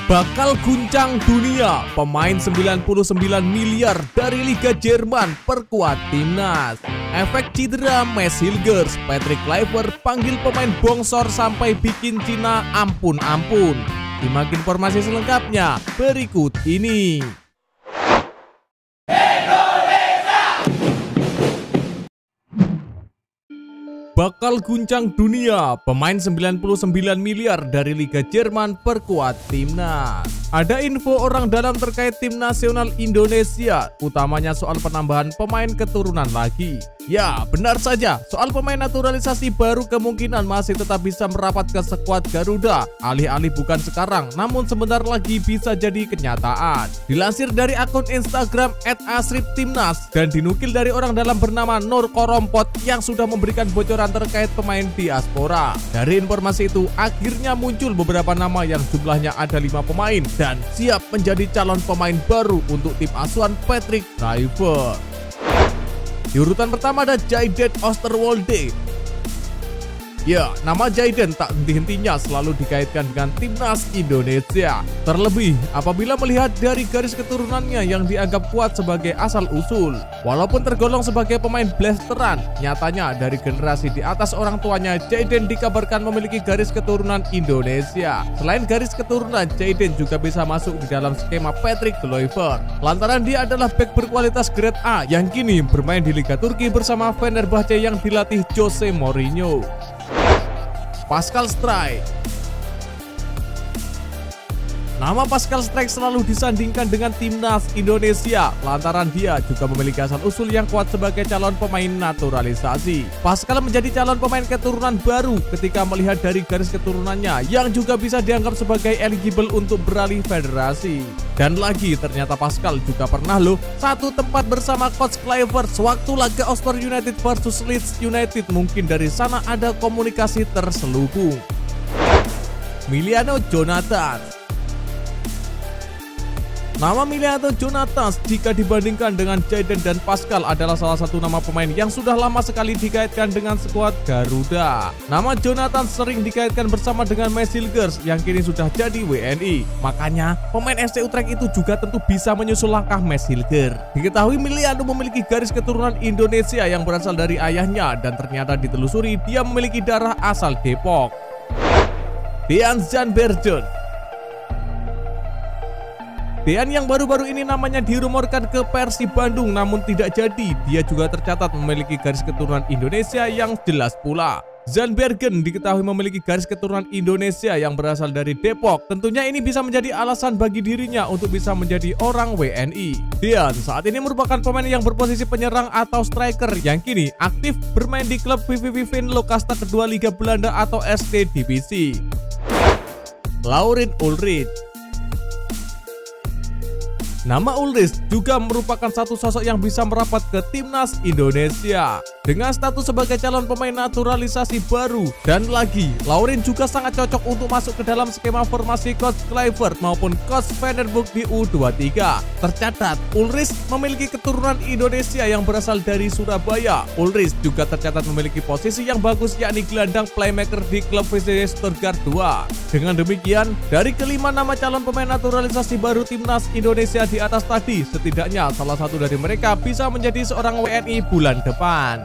Bakal guncang dunia, pemain 99 miliar dari Liga Jerman perkuat timnas. Efek cedera Mads Hilgers, Patrick Kluivert panggil pemain bongsor sampai bikin Cina ampun-ampun. Simak informasi selengkapnya berikut ini. Bakal guncang dunia, pemain 99 miliar dari Liga Jerman perkuat timnas. Ada info orang dalam terkait tim nasional Indonesia, utamanya soal penambahan pemain keturunan lagi. Ya, benar saja, soal pemain naturalisasi baru kemungkinan masih tetap bisa merapat ke skuad Garuda. Alih-alih bukan sekarang, namun sebentar lagi bisa jadi kenyataan. Dilansir dari akun Instagram @asriptimnas dan dinukil dari orang dalam bernama Nur Korompot yang sudah memberikan bocoran terkait pemain diaspora. Dari informasi itu, akhirnya muncul beberapa nama yang jumlahnya ada 5 pemain dan siap menjadi calon pemain baru untuk tim asuhan Patrick Kluivert. Di urutan pertama ada Jayden Oosterwolde. Ya, nama Jayden tak henti-hentinya selalu dikaitkan dengan timnas Indonesia. Terlebih apabila melihat dari garis keturunannya yang dianggap kuat sebagai asal-usul. Walaupun tergolong sebagai pemain blasteran, nyatanya dari generasi di atas orang tuanya, Jayden dikabarkan memiliki garis keturunan Indonesia. Selain garis keturunan, Jayden juga bisa masuk di dalam skema Patrick Kluivert. Lantaran dia adalah bek berkualitas grade A yang kini bermain di Liga Turki bersama Fenerbahce yang dilatih Jose Mourinho. Pascal Struijk. Nama Pascal Struijk selalu disandingkan dengan timnas Indonesia lantaran dia juga memiliki asal-usul yang kuat sebagai calon pemain naturalisasi. Pascal menjadi calon pemain keturunan baru ketika melihat dari garis keturunannya yang juga bisa dianggap sebagai eligible untuk beralih federasi. Dan lagi ternyata Pascal juga pernah satu tempat bersama Coach Kluivert sewaktu laga Oxford United versus Leeds United. Mungkin dari sana ada komunikasi terselubung. Emiliano Jonathans. Nama Emiliano Jonathans jika dibandingkan dengan Jayden dan Pascal adalah salah satu nama pemain yang sudah lama sekali dikaitkan dengan skuad Garuda. Nama Jonathans sering dikaitkan bersama dengan Mads Hilgers yang kini sudah jadi WNI. Makanya pemain FC Utrecht itu juga tentu bisa menyusul langkah Mads Hilgers. Diketahui Emiliano memiliki garis keturunan Indonesia yang berasal dari ayahnya dan ternyata ditelusuri dia memiliki darah asal Depok. Dean Zandbergen. Dean yang baru-baru ini namanya dirumorkan ke Persib Bandung namun tidak jadi. Dia juga tercatat memiliki garis keturunan Indonesia yang jelas pula. Zandbergen diketahui memiliki garis keturunan Indonesia yang berasal dari Depok. Tentunya ini bisa menjadi alasan bagi dirinya untuk bisa menjadi orang WNI. Dean saat ini merupakan pemain yang berposisi penyerang atau striker yang kini aktif bermain di klub VVV Venlo kasta kedua Liga Belanda atau ST Divisi. Laurens Ulrich. Nama Ulrich juga merupakan satu sosok yang bisa merapat ke timnas Indonesia dengan status sebagai calon pemain naturalisasi baru. Dan lagi, Laurens juga sangat cocok untuk masuk ke dalam skema formasi Coach Kluivert maupun Coach Fenerbahce di U23. Tercatat, Ulrich memiliki keturunan Indonesia yang berasal dari Surabaya. Ulrich juga tercatat memiliki posisi yang bagus yakni gelandang playmaker di klub VSC Stuttgart 2. Dengan demikian, dari kelima nama calon pemain naturalisasi baru timnas Indonesia di atas tadi, setidaknya salah satu dari mereka bisa menjadi seorang WNI bulan depan.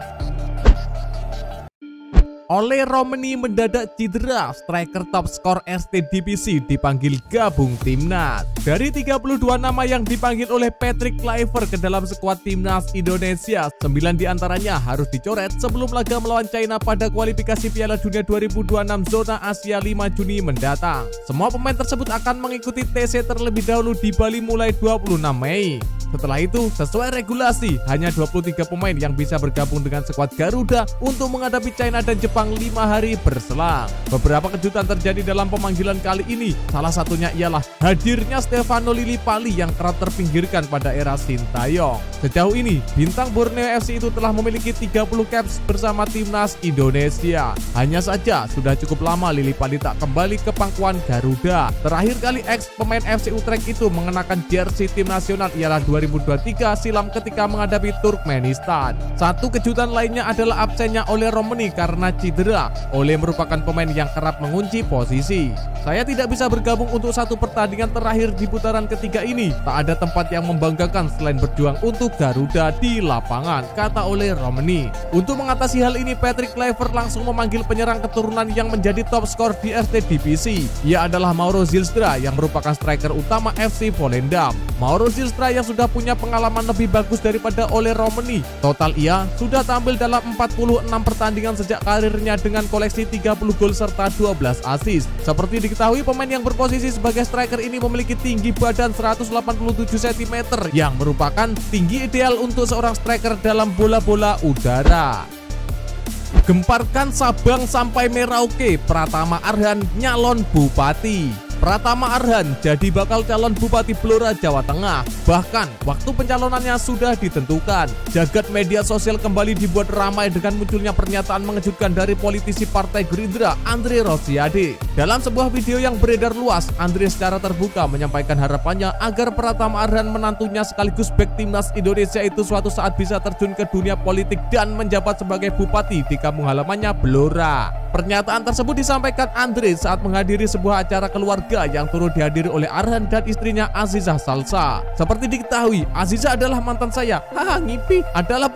Ole Romeni mendadak cedera, striker top skor ST Divisi dipanggil gabung timnas. Dari 32 nama yang dipanggil oleh Patrick Kluivert ke dalam skuad timnas Indonesia, 9 diantaranya harus dicoret sebelum laga melawan China pada kualifikasi Piala Dunia 2026 zona Asia 5 Juni mendatang. Semua pemain tersebut akan mengikuti TC terlebih dahulu di Bali mulai 26 Mei. Setelah itu, sesuai regulasi, hanya 23 pemain yang bisa bergabung dengan skuad Garuda untuk menghadapi China dan Jepang 5 hari berselang. Beberapa kejutan terjadi dalam pemanggilan kali ini. Salah satunya ialah hadirnya Stefano Lillipali yang kerap terpinggirkan pada era Sintayong. Sejauh ini, bintang Borneo FC itu telah memiliki 30 caps bersama timnas Indonesia. Hanya saja, sudah cukup lama Lillipali tak kembali ke pangkuan Garuda. Terakhir kali ex pemain FC Utrecht itu mengenakan jersey tim nasional ialah 2023 silam ketika menghadapi Turkmenistan. Satu kejutan lainnya adalah absennya Ole Romeni karena cedera cedera. Ole merupakan pemain yang kerap mengunci posisi. Saya tidak bisa bergabung untuk satu pertandingan terakhir di putaran ketiga ini. Tak ada tempat yang membanggakan selain berjuang untuk Garuda di lapangan, kata Ole Romani. Untuk mengatasi hal ini, Patrick Kluivert langsung memanggil penyerang keturunan yang menjadi top skor di Eredivisie. Ia adalah Mauro Zylstra yang merupakan striker utama FC Volendam. Mauro Zylstra yang sudah punya pengalaman lebih bagus daripada Ole Romani. Total ia sudah tampil dalam 46 pertandingan sejak karirnya dengan koleksi 30 gol serta 12 assist. Seperti diketahui, pemain yang berposisi sebagai striker ini memiliki tinggi badan 187 cm yang merupakan tinggi ideal untuk seorang striker dalam bola-bola udara. Gemparkan Sabang sampai Merauke, Pratama Arhan nyalon bupati. Pratama Arhan jadi bakal calon Bupati Blora, Jawa Tengah. Bahkan, waktu pencalonannya sudah ditentukan. Jagat media sosial kembali dibuat ramai dengan munculnya pernyataan mengejutkan dari politisi Partai Gerindra, Andre Rosiade. Dalam sebuah video yang beredar luas, Andre secara terbuka menyampaikan harapannya agar Pratama Arhan, menantunya sekaligus bek timnas Indonesia itu suatu saat bisa terjun ke dunia politik dan menjabat sebagai bupati di kampung halamannya Blora. Pernyataan tersebut disampaikan Andre saat menghadiri sebuah acara keluarga yang turut dihadiri oleh Arhan dan istrinya Azizah Salsa. Seperti diketahui, Azizah adalah mantan saya. Haha, ngipi. Adalah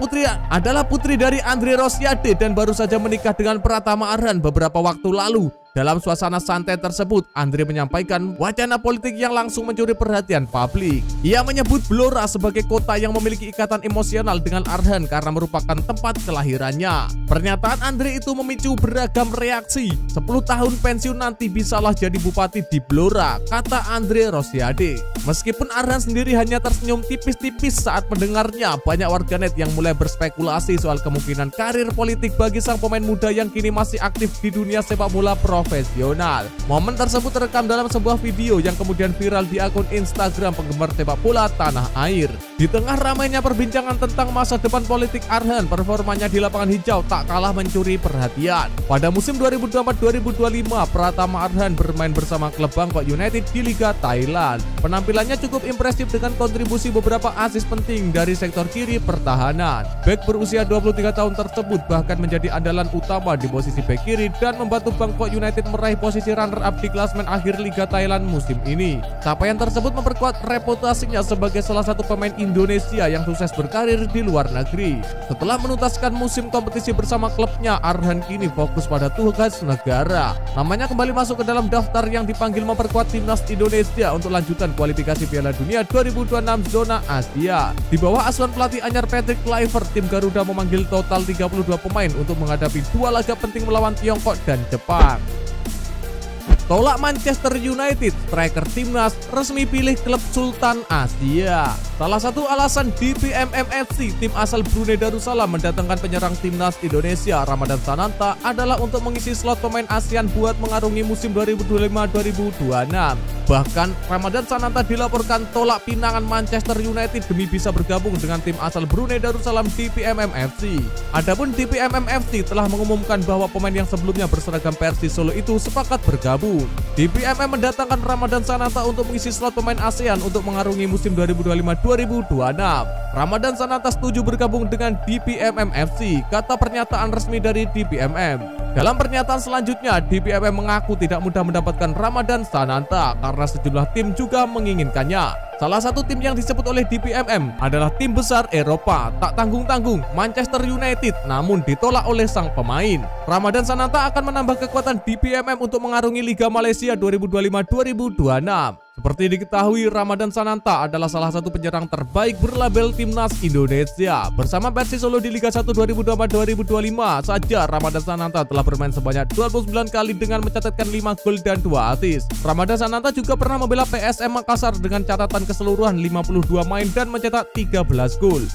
putri dari Andre Rosiade dan baru saja menikah dengan Pratama Arhan beberapa waktu lalu. Dalam suasana santai tersebut, Andre menyampaikan wacana politik yang langsung mencuri perhatian publik. Ia menyebut Blora sebagai kota yang memiliki ikatan emosional dengan Arhan karena merupakan tempat kelahirannya. Pernyataan Andre itu memicu beragam reaksi. 10 tahun pensiun nanti bisalah jadi bupati di Blora, kata Andre Rosiade. Meskipun Arhan sendiri hanya tersenyum tipis-tipis saat mendengarnya, banyak warganet yang mulai berspekulasi soal kemungkinan karir politik bagi sang pemain muda yang kini masih aktif di dunia sepak bola profesional. Momen tersebut terekam dalam sebuah video yang kemudian viral di akun Instagram penggemar sepak bola tanah air. Di tengah ramainya perbincangan tentang masa depan politik Arhan, performanya di lapangan hijau tak kalah mencuri perhatian. Pada musim 2024-2025, Pratama Arhan bermain bersama klub Bangkok United di Liga Thailand. Penampilannya cukup impresif dengan kontribusi beberapa assist penting dari sektor kiri pertahanan. Bek berusia 23 tahun tersebut bahkan menjadi andalan utama di posisi bek kiri dan membantu Bangkok United meraih posisi runner-up di klasemen akhir Liga Thailand musim ini. Capaian tersebut memperkuat reputasinya sebagai salah satu pemain Indonesia yang sukses berkarir di luar negeri. Setelah menuntaskan musim kompetisi bersama klubnya, Arhan kini fokus pada tugas negara. Namanya kembali masuk ke dalam daftar yang dipanggil memperkuat timnas Indonesia untuk lanjutan kualifikasi Piala Dunia 2026 zona Asia. Di bawah asuhan pelatih anyar Patrick Kluivert, tim Garuda memanggil total 32 pemain untuk menghadapi 2 laga penting melawan Tiongkok dan Jepang. Tolak Manchester United, striker timnas resmi pilih klub Sultan Asia. Salah satu alasan DPMM FC, tim asal Brunei Darussalam, mendatangkan penyerang timnas Indonesia Ramadan Sananta adalah untuk mengisi slot pemain ASEAN buat mengarungi musim 2025-2026. Bahkan, Ramadan Sananta dilaporkan tolak pinangan Manchester United demi bisa bergabung dengan tim asal Brunei Darussalam DPMM FC. Adapun DPMM FC telah mengumumkan bahwa pemain yang sebelumnya berseragam Persis Solo itu sepakat bergabung. DPMM mendatangkan Ramadan Sananta untuk mengisi slot pemain ASEAN untuk mengarungi musim 2025-2026. Ramadan Sananta setuju bergabung dengan DPMM FC, kata pernyataan resmi dari DPMM. Dalam pernyataan selanjutnya, DPMM mengaku tidak mudah mendapatkan Ramadan Sananta karena sejumlah tim juga menginginkannya. Salah satu tim yang disebut oleh DPMM adalah tim besar Eropa, tak tanggung-tanggung Manchester United, namun ditolak oleh sang pemain. Ramadan Sananta akan menambah kekuatan DPMM untuk mengarungi Liga Malaysia 2025-2026. Seperti diketahui, Ramadan Sananta adalah salah satu penyerang terbaik berlabel timnas Indonesia. Bersama Persis Solo di Liga 1 2024-2025 saja, Ramadan Sananta telah bermain sebanyak 29 kali dengan mencatatkan 5 gol dan 2 assist. Ramadan Sananta juga pernah membela PSM Makassar dengan catatan keseluruhan 52 main dan mencetak 13 gol.